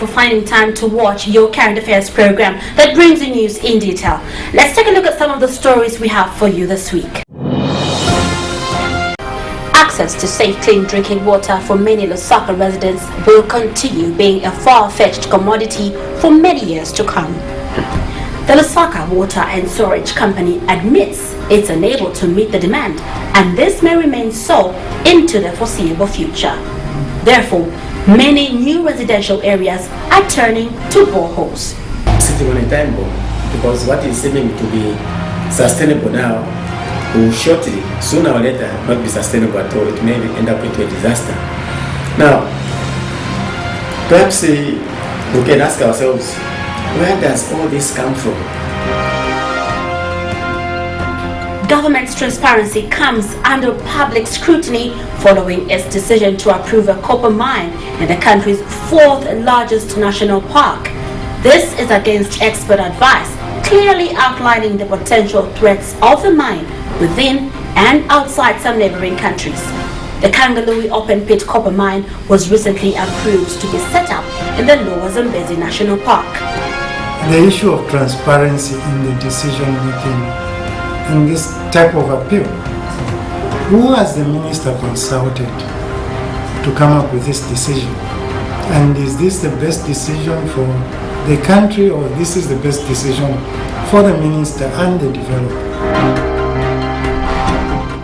for finding time to watch your current affairs program that brings you news in detail. Let's take a look at some of the stories we have for you this week. Access to safe, clean drinking water for many Lusaka residents will continue being a far-fetched commodity for many years to come. The Lusaka Water and Storage Company admits it's unable to meet the demand, and this may remain so into the foreseeable future. Therefore, many new residential areas are turning to boreholes. Sitting on a time bomb, because what is seeming to be sustainable now will shortly, sooner or later, not be sustainable at all. It may end up into a disaster. Now, perhaps we can ask ourselves, where does all this come from? Government's transparency comes under public scrutiny following its decision to approve a copper mine in the country's fourth largest national park. This is against expert advice, clearly outlining the potential threats of the mine within and outside some neighboring countries. The Kangalui open pit copper mine was recently approved to be set up in the Lower Zambezi National Park. The issue of transparency in the decision making in this type of appeal. Who has the minister consulted to come up with this decision? And is this the best decision for the country, or this is the best decision for the minister and the developer?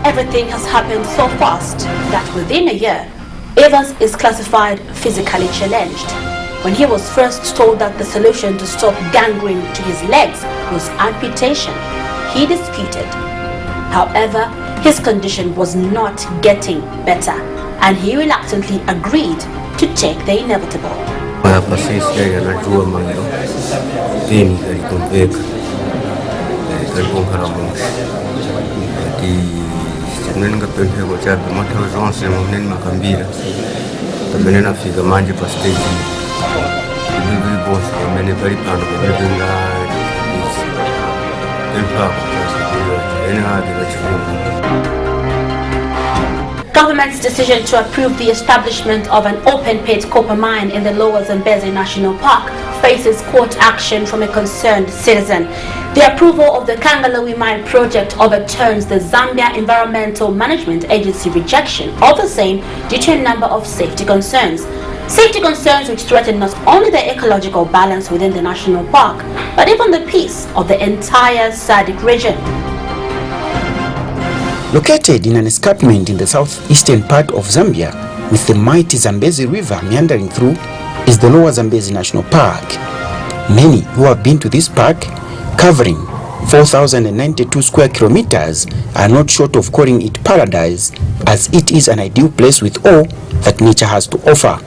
Everything has happened so fast that within a year, Evans is classified physically challenged. When he was first told that the solution to stop gangrene to his legs was amputation, he disputed. However, his condition was not getting better, and he reluctantly agreed to take the inevitable. Government's decision to approve the establishment of an open-pit copper mine in the Lower Zambezi National Park faces court action from a concerned citizen. The approval of the Kangalui mine project overturns the Zambia Environmental Management Agency rejection of the same due to a number of safety concerns. Safety concerns which threaten not only the ecological balance within the national park, but even the peace of the entire SADC region. Located in an escarpment in the southeastern part of Zambia, with the mighty Zambezi River meandering through, is the Lower Zambezi National Park. Many who have been to this park, covering 4,092 square kilometers, are not short of calling it paradise, as it is an ideal place with all that nature has to offer.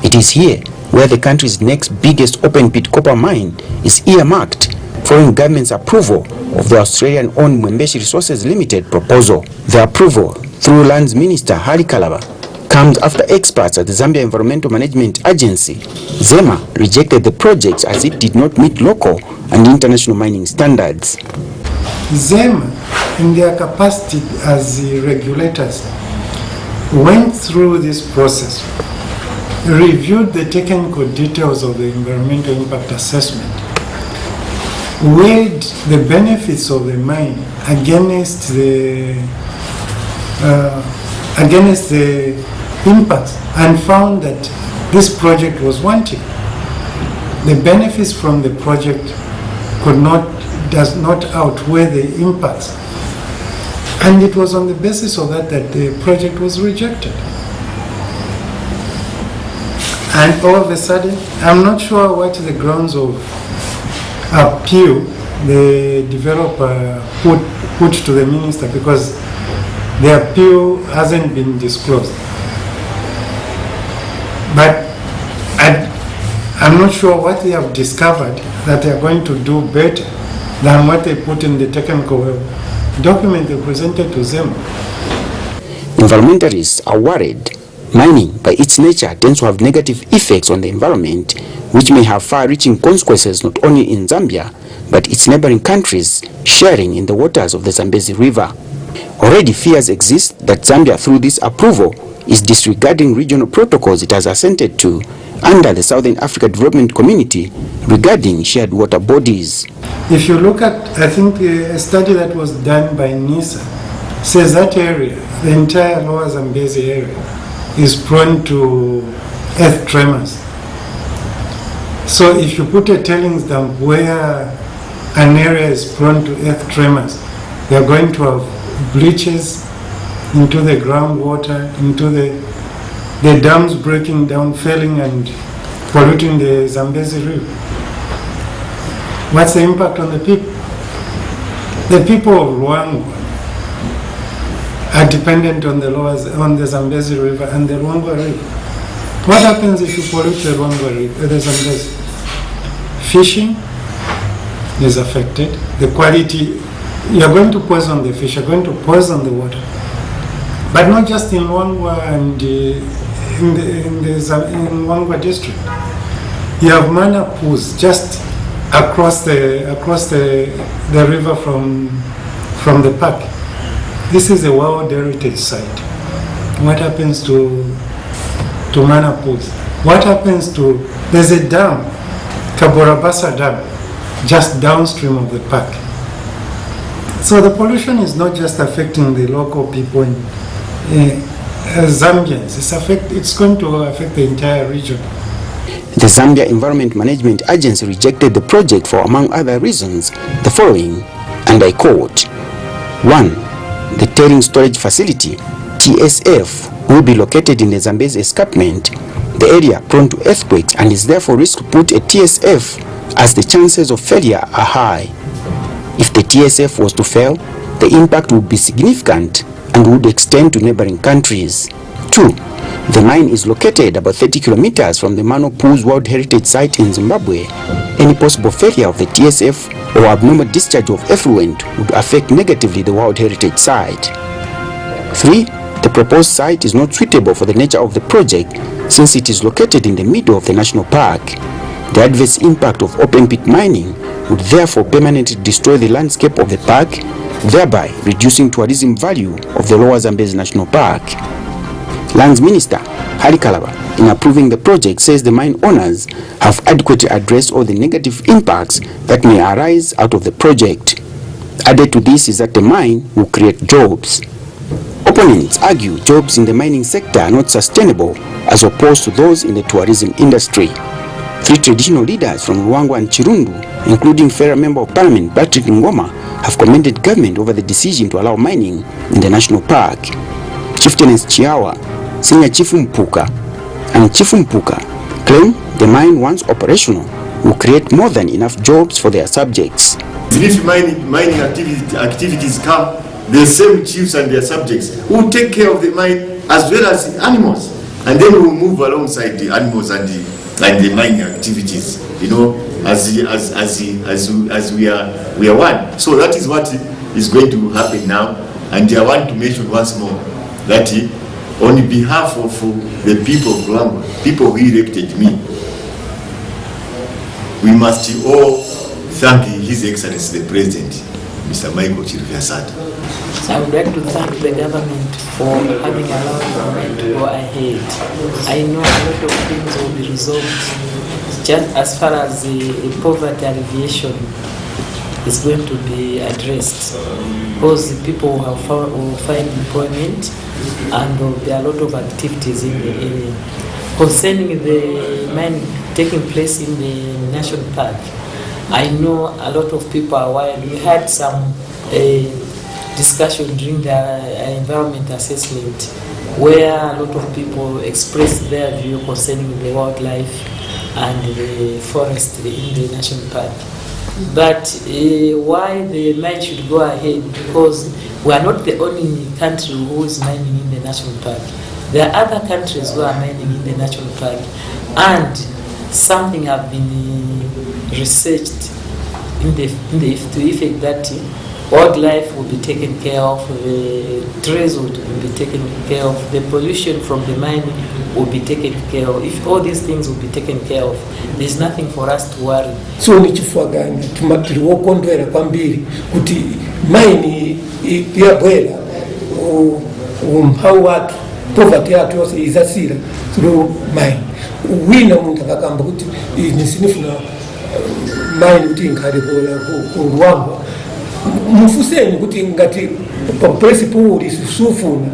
It is here where the country's next biggest open-pit copper mine is earmarked, following government's approval of the Australian-owned Mwembeshi Resources Limited proposal. The approval, through Lands Minister Hari Kalaba, comes after experts at the Zambia Environmental Management Agency, ZEMA, rejected the project as it did not meet local and international mining standards. ZEMA, in their capacity as the regulators, went through this process, reviewed the technical details of the environmental impact assessment, weighed the benefits of the mine against the impacts, and found that this project was wanting. The benefits from the project does not outweigh the impacts, and it was on the basis of that that the project was rejected. And all of a sudden, I'm not sure what the grounds of appeal the developer put to the minister, because the appeal hasn't been disclosed. But I'm not sure what they have discovered that they are going to do better than what they put in the technical document they presented to them. Environmentalists are worried mining, by its nature, tends to have negative effects on the environment, which may have far-reaching consequences not only in Zambia, but its neighboring countries sharing in the waters of the Zambezi River. Already fears exist that Zambia, through this approval, is disregarding regional protocols it has assented to under the Southern Africa Development Community regarding shared water bodies. If you look at, I think a study that was done by NISA says that area, the entire Lower Zambezi area, is prone to earth tremors. So if you put a tailings dump where an area is prone to earth tremors, they are going to have breaches into the groundwater, into the dams breaking down, failing and polluting the Zambezi River. What's the impact on the people? The people of Luangwa are dependent on the Zambezi River and the Luangwa River. What happens if you pollute the Luangwa River, the Zambezi? Fishing is affected. The quality, you're going to poison the fish, you're going to poison the water. But not just in Luangwa and in Luangwa district. You have mana pools just across the river from the park. This is a World Heritage Site. What happens to mana pools? What happens to, there's a dam, Kaborabasa Dam, just downstream of the park. So the pollution is not just affecting the local people in Zambians, it's going to affect the entire region. The Zambia Environment Management Agency rejected the project for, among other reasons, the following, and I quote: 1. The tailings storage facility, TSF, will be located in the Zambezi escarpment, the area prone to earthquakes, and is therefore risk to put a TSF as the chances of failure are high. If the TSF was to fail, the impact would be significant and would extend to neighboring countries. 2. The mine is located about 30 kilometers from the Mano Pools World Heritage Site in Zimbabwe. Any possible failure of the TSF or abnormal discharge of effluent would affect negatively the World Heritage Site. 3. The proposed site is not suitable for the nature of the project since it is located in the middle of the national park. The adverse impact of open pit mining would therefore permanently destroy the landscape of the park, thereby reducing tourism value of the Lower Zambezi National Park. Lands Minister Hari Kalaba, in approving the project, says the mine owners have adequately addressed all the negative impacts that may arise out of the project. Added to this is that the mine will create jobs. Opponents argue jobs in the mining sector are not sustainable as opposed to those in the tourism industry. 3 traditional leaders from Luangwa and Chirundu, including Federal Member of Parliament Patrick Ngoma, have commended government over the decision to allow mining in the national park. Chieftainess Chiawa, Senior Chief Mpuka, and Chief Mpuka claim the mine, once operational, will create more than enough jobs for their subjects. If mining activities come, the same chiefs and their subjects will take care of the mine as well as the animals, and then we will move alongside the animals and the mining activities, you know, as we are one. So that is what is going to happen now. And I want to mention once more that on behalf of the people of Luangwa, people who elected me, we must all thank His Excellency the President, Mr. Michael Chirivya-Sata. I would like to thank the government for having allowed me to go ahead. I know a lot of things will be resolved just as far as the poverty alleviation is going to be addressed, because the people will find employment and there will be a lot of activities in the area. Concerning the mine taking place in the national park, I know a lot of people are wild. We had some discussion during the environment assessment where a lot of people expressed their view concerning the wildlife and the forest in the national park. But why the mine should go ahead? Because we are not the only country who is mining in the national park. There are other countries who are mining in the national park, and something have been researched in the effect that wildlife will be taken care of, the trees will be taken care of, the pollution from the mine will be taken care of. If all these things will be taken care of, there's nothing for us to worry. So nichifagani tuliwokondwera kwambiri kuti mine yabwera umhawu watu poverty yatu yose izasira through mine. wina muntu akagamba kuti ine sinifuna maini kuti nkhalibola kunguwamba mufuseni kuti ngati pa principle uli sufuna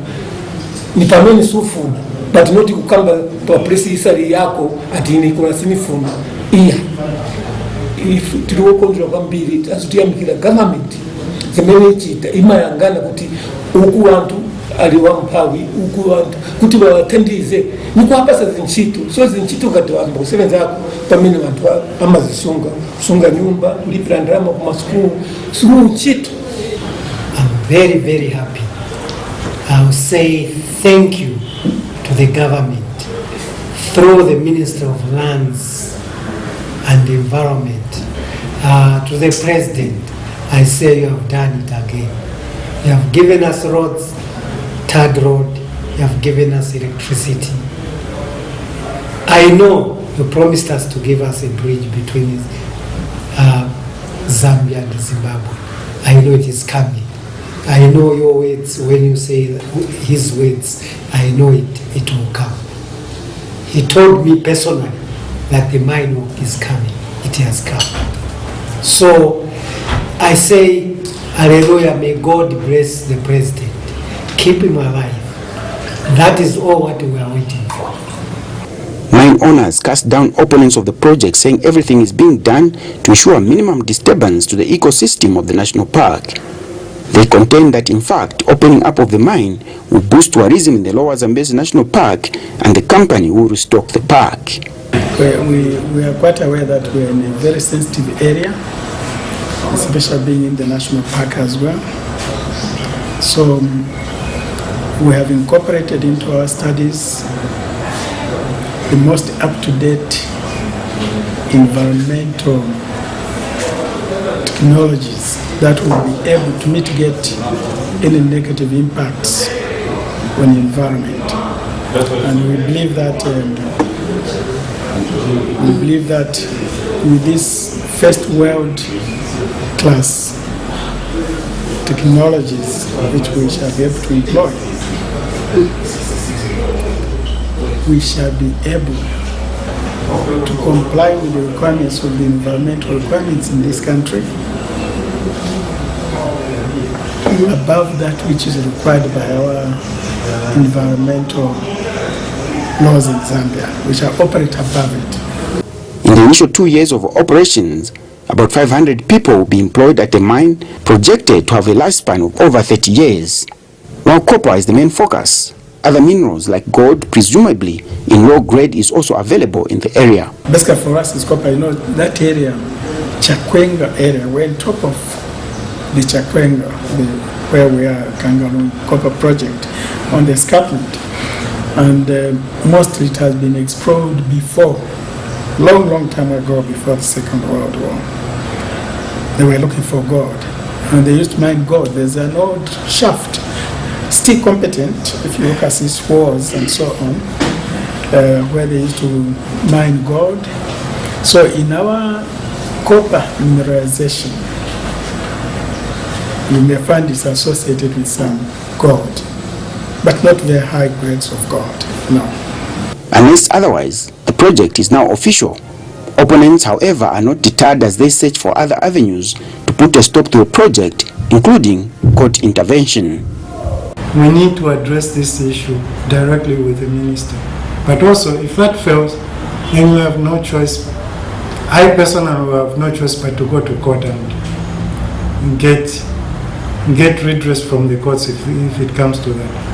ni pamene sufuna but not kukamba pa principle yako ati ine kuna sinifuna iya if tiliwokondwa kwambiri azitiyamikira government zimene chita imayangana kuti uku wantu aliwa mpawi uku wantu kuti bawatandize nikuwapasa zinchito so zinchito kati wamba kusebenza yako pamene wantu amazisunga kusunga nyumba kulipira ndrama kuma school sulu nchito. I'm very, very happy. I will say thank you to the government through the Minister of Lands and Environment. To the President, I say you have done it again. You have given us roads, third road, you have given us electricity. I know you promised us to give us a bridge between Zambia and Zimbabwe. I know it is coming. I know your words when you say his words. I know it will come. He told me personally that the mine work is coming. It has come. So I say, hallelujah, may God bless the President. Keep him alive. That is all what we are waiting for. Mine owners cast down opponents of the project, saying everything is being done to ensure minimum disturbance to the ecosystem of the national park. They contend that in fact opening up of the mine will boost tourism in the Lower Zambezi National Park and the company will restock the park. We are quite aware that we are in a very sensitive area, especially being in the national park as well. So we have incorporated into our studies the most up-to-date environmental technologies that will be able to mitigate any negative impacts on the environment. And we believe that with this first world class technologies which we shall be able to employ, we shall be able to comply with the requirements of the environmental requirements in this country above that which is required by our environmental laws in Zambia, which are operate above it. In the initial 2 years of operations, about 500 people will be employed at the mine, projected to have a lifespan of over 30 years. While copper is the main focus, other minerals like gold, presumably in low grade, is also available in the area. Basically for us is copper. You know, that area, Chakwenga area, we're on top of the Chakwenga, where we are, Kangaroo Copper Project, on the escarpment. And mostly it has been explored before, long time ago, before the Second World War. They were looking for gold, and they used to mine gold. There's an old shaft, still competent, if you look at these walls and so on, where they used to mine gold. So in our copper mineralization, you may find it's associated with some gold, but not very high grades of gold, no. Unless otherwise, the project is now official. Opponents, however, are not deterred as they search for other avenues to put a stop to the project, including court intervention. We need to address this issue directly with the minister. But also, if that fails, then we have no choice. I personally will have no choice but to go to court and get redress from the courts if it comes to that.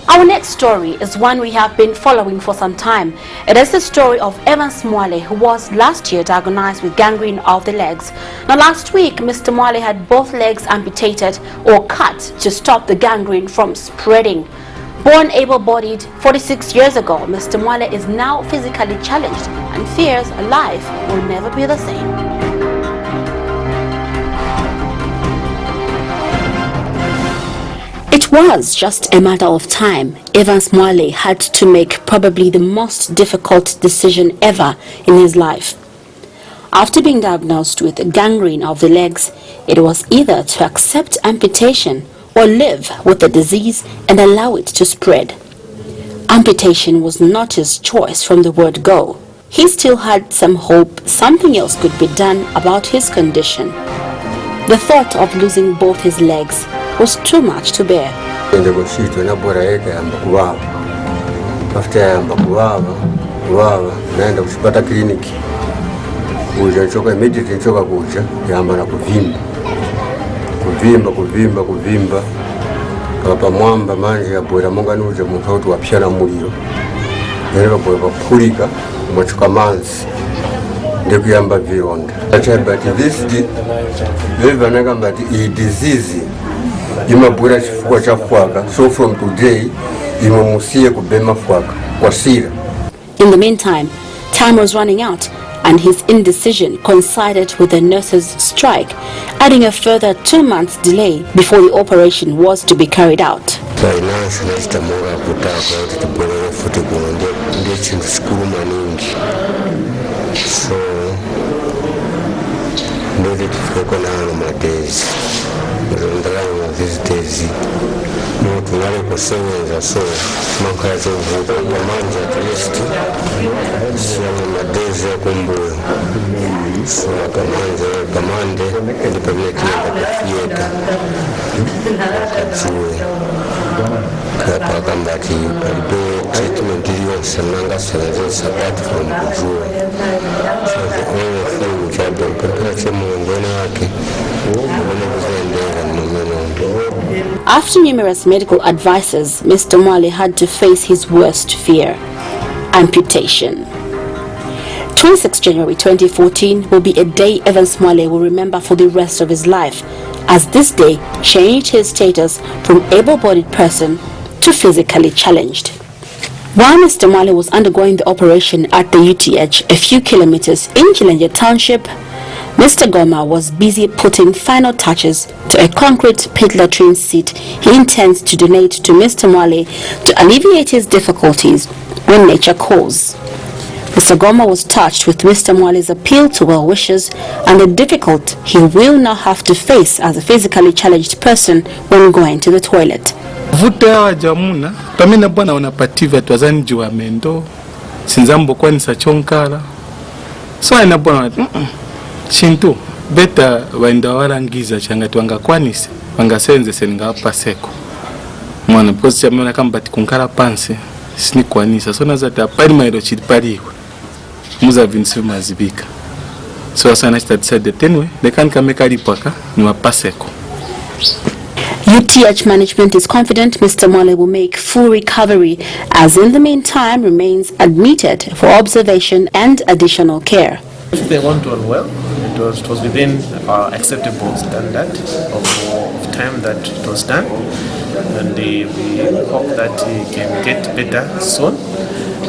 Our next story is one we have been following for some time. It is the story of Evans Mwale, who was last year diagnosed with gangrene of the legs. Now last week, Mr. Mwale had both legs amputated or cut to stop the gangrene from spreading. Born able-bodied 46 years ago, Mr. Mwale is now physically challenged and fears life will never be the same. It was just a matter of time. Evans Mwale had to make probably the most difficult decision ever in his life. After being diagnosed with gangrene of the legs, it was either to accept amputation or live with the disease and allow it to spread. amputation was not his choice from the word go. He still had some hope something else could be done about his condition. The thought of losing both his legs was too much to bear. Naenda kuchipata kliniki kuja choka immediately choka kuja yamba na kuvimba kapa mwamba manje yabwera monga nuje muntu wapyana muliro nero bweba pulika mwachuka manzi ndikuyamba vironda but this vananga mbati iyi disease imabwera chifukwa chafwaka, so from today imamusiye kubema fwaka wasira. In the meantime, time was running out and his indecision coincided with the nurses' strike, adding a further 2 months delay before the operation was to be carried out. After numerous medical advices, Mr. Mwale had to face his worst fear: amputation. 26 January 2014 will be a day Evans Mwale will remember for the rest of his life, as this day changed his status from able-bodied person to physically challenged. While Mr. Mwale was undergoing the operation at the UTH a few kilometers in Chilanje Township, Mr. Goma was busy putting final touches to a concrete pit latrine seat he intends to donate to Mr. Mwale to alleviate his difficulties when nature calls. Mr. Goma was touched with Mr. Mwale's appeal to well-wishers and the difficulty he will now have to face as a physically challenged person when going to the toilet. Vuta wa jamuna, pamina bwana unapativa tuwazani juwa mendo, sinzambo kwa nisa chonkala. So aina bwana, Shintu, beta waenda warangiza changa tuanga kwanise, wanga senze seninga hapa seko. Mwana, posi chamona kama bati kunkara panse, sini kwanisa. So nazata, pari mairo chidipariwa. Muza vinsi mazibika. So asana chita decide tenwe, dekani kameka ripaka, niwa paseko. UTH management is confident Mr. Mwale will make full recovery, as in the meantime remains admitted for observation and additional care. If they want to unwell, it was within our acceptable standard of time that it was done, and we hope that he can get better soon.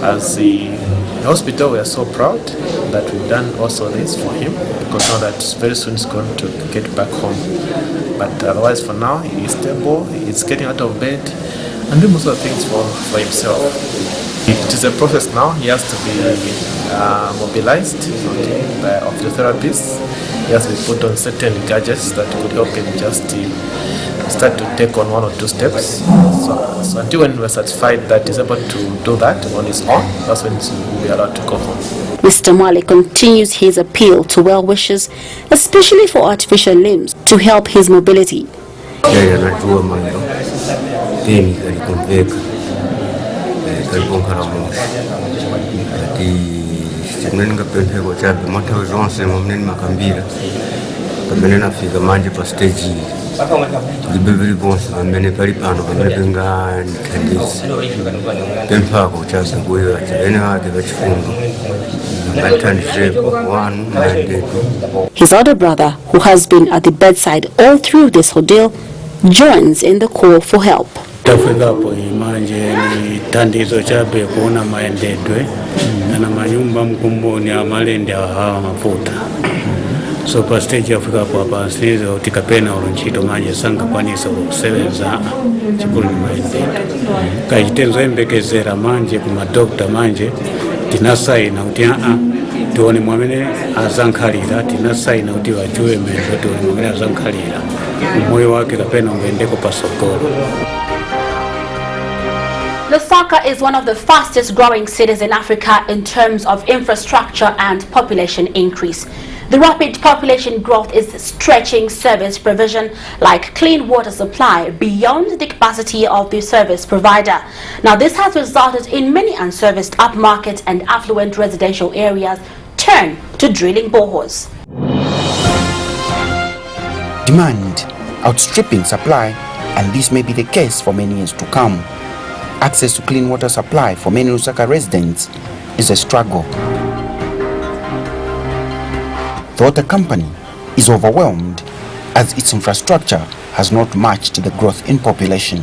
As the hospital, we are so proud that we've done also this for him, because now that very soon he's going to get back home. But otherwise, for now, he is stable, he's getting out of bed, and doing most of the things for himself. It is a process now. He has to be mobilized of the therapists. He has to be put on certain gadgets that could help him just start to take on 1 or 2 steps. So until when we're satisfied that he's able to do that on his own, that's when he'll be allowed to go home. Mr. Mwale continues his appeal to well-wishers, especially for artificial limbs, to help his mobility. His older brother, who has been at the bedside all through this ordeal, joins in the call for help. Tafikapo imanje ni tandizo chabe kuona maendedwe na manyumba mkumboni ya malende hawa mafuta. So pa stage Afrikapo hapa sinizo tikapena olonchito manje sanga kwaniso kusebenza chikulu ni maendedwe. Kajitenzo embekezera manje kuma dokta manje tinasai na utia tuone mwamene azankalira tinasai na uti wajue mendo tuone mwamene azankalira moyo wake kapena mbendeko pasokolo. Lusaka is one of the fastest growing cities in Africa in terms of infrastructure and population increase. The rapid population growth is stretching service provision like clean water supply beyond the capacity of the service provider. Now, this has resulted in many unserviced upmarket and affluent residential areas turn to drilling boreholes. Demand outstripping supply, and this may be the case for many years to come. Access to clean water supply for many Lusaka residents is a struggle. The water company is overwhelmed as its infrastructure has not matched the growth in population.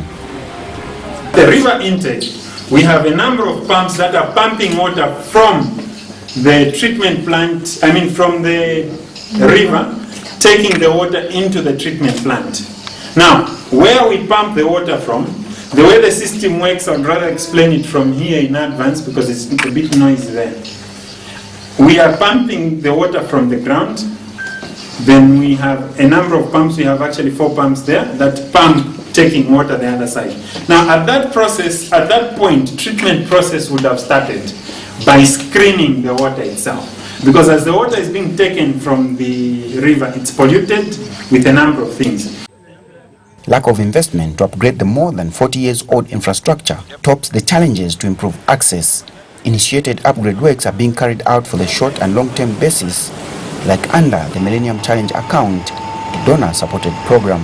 The river intake, we have a number of pumps that are pumping water from the treatment plant, from the river, taking the water into the treatment plant. Now, where we pump the water from, the way the system works, I'd rather explain it from here in advance because it's a bit noisy there. We are pumping the water from the ground. Then we have a number of pumps. We have actually 4 pumps there that pump taking water the other side. Now at that point, treatment process would have started by screening the water itself. Because as the water is being taken from the river, it's polluted with a number of things. Lack of investment to upgrade the more than 40 years old infrastructure tops the challenges to improve access. Initiated upgrade works are being carried out for the short and long-term basis, like under the Millennium Challenge account, a donor-supported program.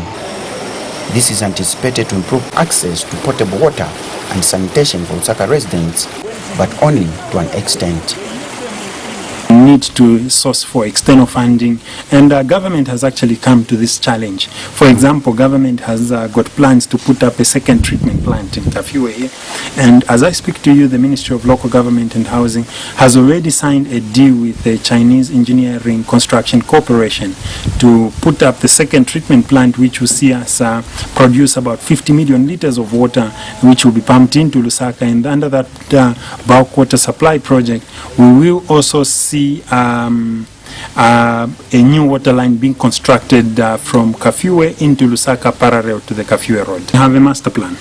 This is anticipated to improve access to potable water and sanitation for Lusaka residents, but only to an extent. Need to source for external funding, and government has actually come to this challenge. For example, government has got plans to put up a second treatment plant in Kafiwe here, and as I speak to you, the Ministry of Local Government and Housing has already signed a deal with the Chinese Engineering Construction Corporation to put up the second treatment plant, which will see us produce about 50 million liters of water, which will be pumped into Lusaka, and under that bulk water supply project, we will also see a new water line being constructed from Kafiwe into Lusaka parallel to the Kafiwe Road. We have a master plan.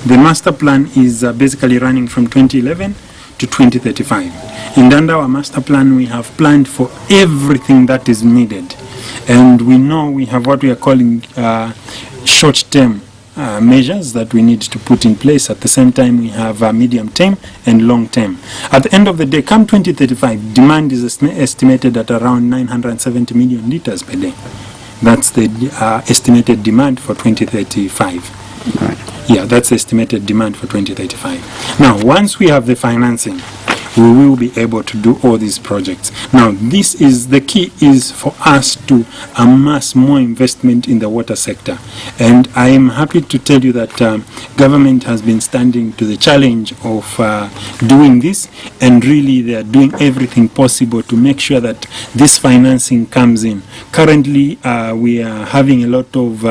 The master plan is basically running from 2011 to 2035. And under our master plan, we have planned for everything that is needed. And we know we have what we are calling short-term measures that we need to put in place. At the same time, we have medium term and long term. At the end of the day, come 2035, demand is estimated at around 970 million liters per day. That's the estimated demand for 2035. Right. Yeah, that's the estimated demand for 2035. Now, once we have the financing, we will be able to do all these projects. Now, this is the key, is for us to amass more investment in the water sector. And I am happy to tell you that government has been standing to the challenge of doing this, and really they are doing everything possible to make sure that this financing comes in. Currently, we are having a lot of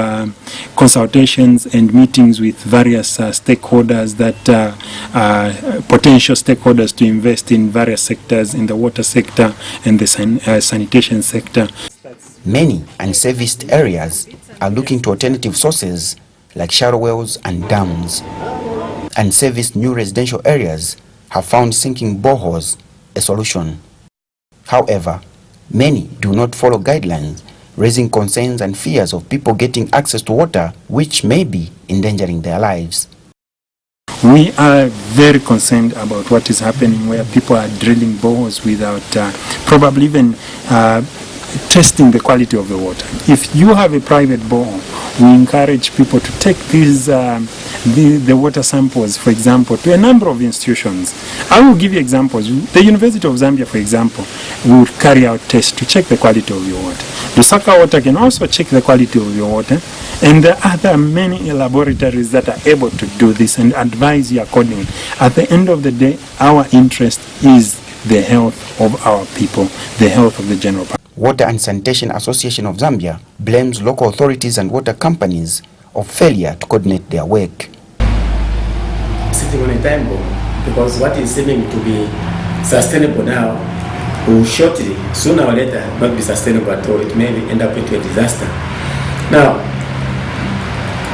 consultations and meetings with various stakeholders, that potential stakeholders to invest in various sectors, in the water sector and the sanitation sector. Many unserviced areas are looking to alternative sources like shallow wells and dams. Unserviced new residential areas have found sinking boreholes a solution. However, many do not follow guidelines, raising concerns and fears of people getting access to water which may be endangering their lives. We are very concerned about what is happening, where people are drilling boreholes without probably even testing the quality of the water. If you have a private borehole, we encourage people to take these the water samples, for example, to a number of institutions. I will give you examples. The University of Zambia, for example, will carry out tests to check the quality of your water. Lusaka Water can also check the quality of your water, and there are other many laboratories that are able to do this and advise you accordingly. At the end of the day, our interest is the health of our people, the health of the general public. Water and Sanitation Association of Zambia blames local authorities and water companies of failure to coordinate their work. Sitting on a time bomb, because what is seeming to be sustainable now will shortly, sooner or later, not be sustainable at all. It may end up into a disaster. Now,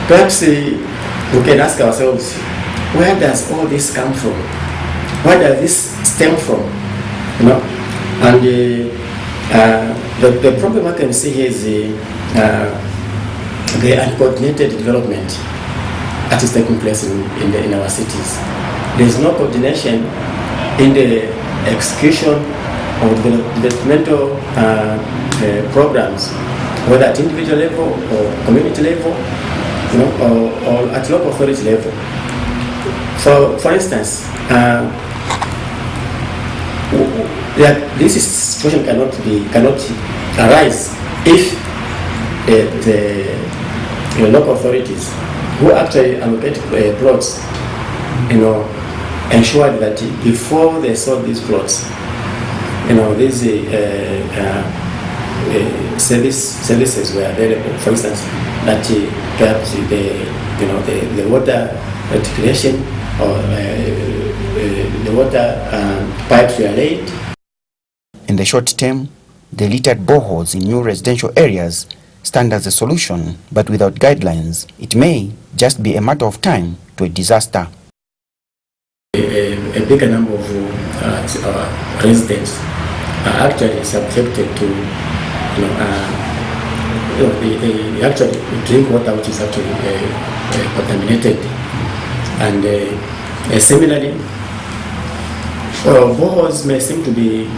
perhaps we can ask ourselves, where does all this come from? Where does this stem from? You know, and the problem I can see here is the uncoordinated development that is taking place in our cities. There is no coordination in the execution of developmental programs, whether at individual level or community level, you know, or at local authority level. So, for instance, this situation cannot arise if the local authorities who actually allocate plots, you know, ensure that before they sold these plots, you know, these services were available. For instance, that perhaps the water rectification or the water pipes were laid. In the short term, the littered boreholes in new residential areas stand as a solution, but without guidelines, it may just be a matter of time to a disaster. A bigger number of residents are actually subjected to, they actually drink water which is actually contaminated. And similarly, boreholes may seem to be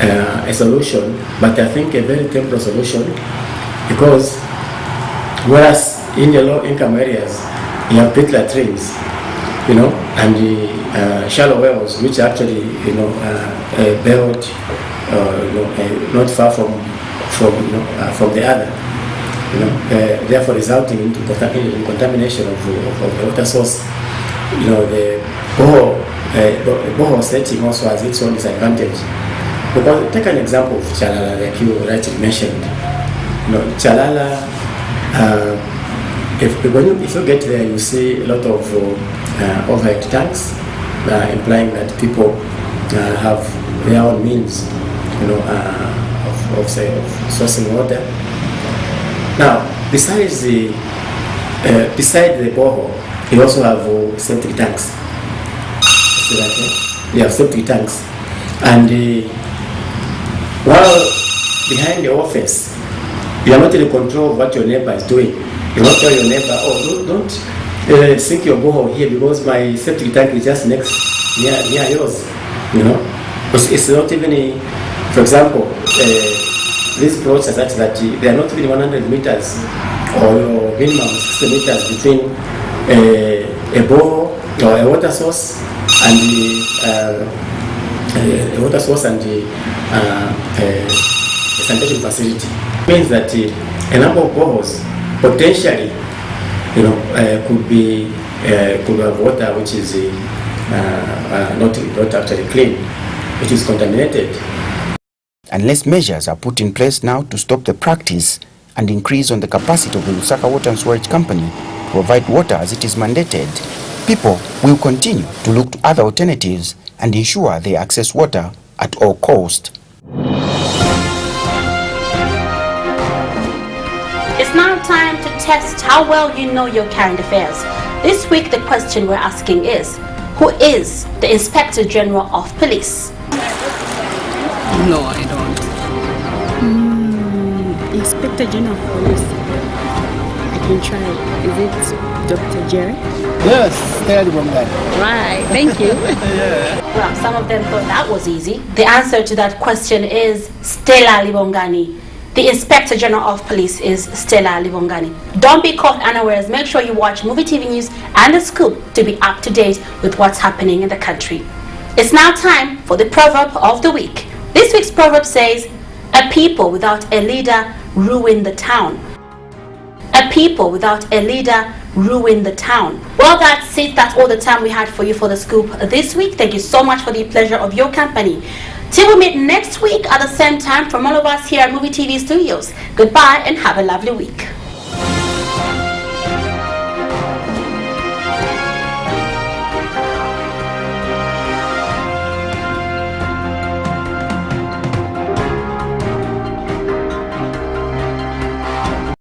a solution, but I think a very temporary solution, because whereas in the low-income areas you have pit latrines, you know, and the shallow wells which actually, you know, built, not far from the other, you know, therefore resulting in contamination of the water source. You know, the borehole setting also has its own disadvantage. Because take an example of Chalala, like you rightly mentioned. You know, Chalala, if you get there, you see a lot of overhead tanks, implying that people have their own means, you know, of sourcing water. Now, besides the borehole, you also have septic tanks. You have septic tanks, and while behind the office, you are not in control of what your neighbor is doing. You don't tell your neighbor, oh, don't sink your borehole here because my septic tank is just near yours. You know, it's not even for example, these plots are such that they are not even 100 meters or minimum 60 meters between a borehole or a water source and the sanitation facility. It means that a number of boreholes potentially, you know, could have water which is not actually clean, which is contaminated. Unless measures are put in place now to stop the practice and increase on the capacity of the Lusaka Water and Storage Company to provide water as it is mandated, people will continue to look to other alternatives and ensure they access water at all cost. It's now time to test how well you know your current affairs. This week the question we're asking is, who is the Inspector General of Police? No, I don't. Inspector General of Police. I can try. Is it Dr. Jerry? Yes, Stella Libongani. Right, thank you. Yeah. Well, some of them thought that was easy. The answer to that question is Stella Libongani. The Inspector General of Police is Stella Libongani. Don't be caught unawares. Make sure you watch Movie TV News and The Scoop to be up to date with what's happening in the country. It's now time for the proverb of the week. This week's proverb says, a people without a leader ruin the town. A people without a leader ruin the town. Well, that's it. That's all the time we had for you for The Scoop this week. Thank you so much for the pleasure of your company. Till we meet next week at the same time from all of us here at Movie TV Studios. Goodbye and have a lovely week.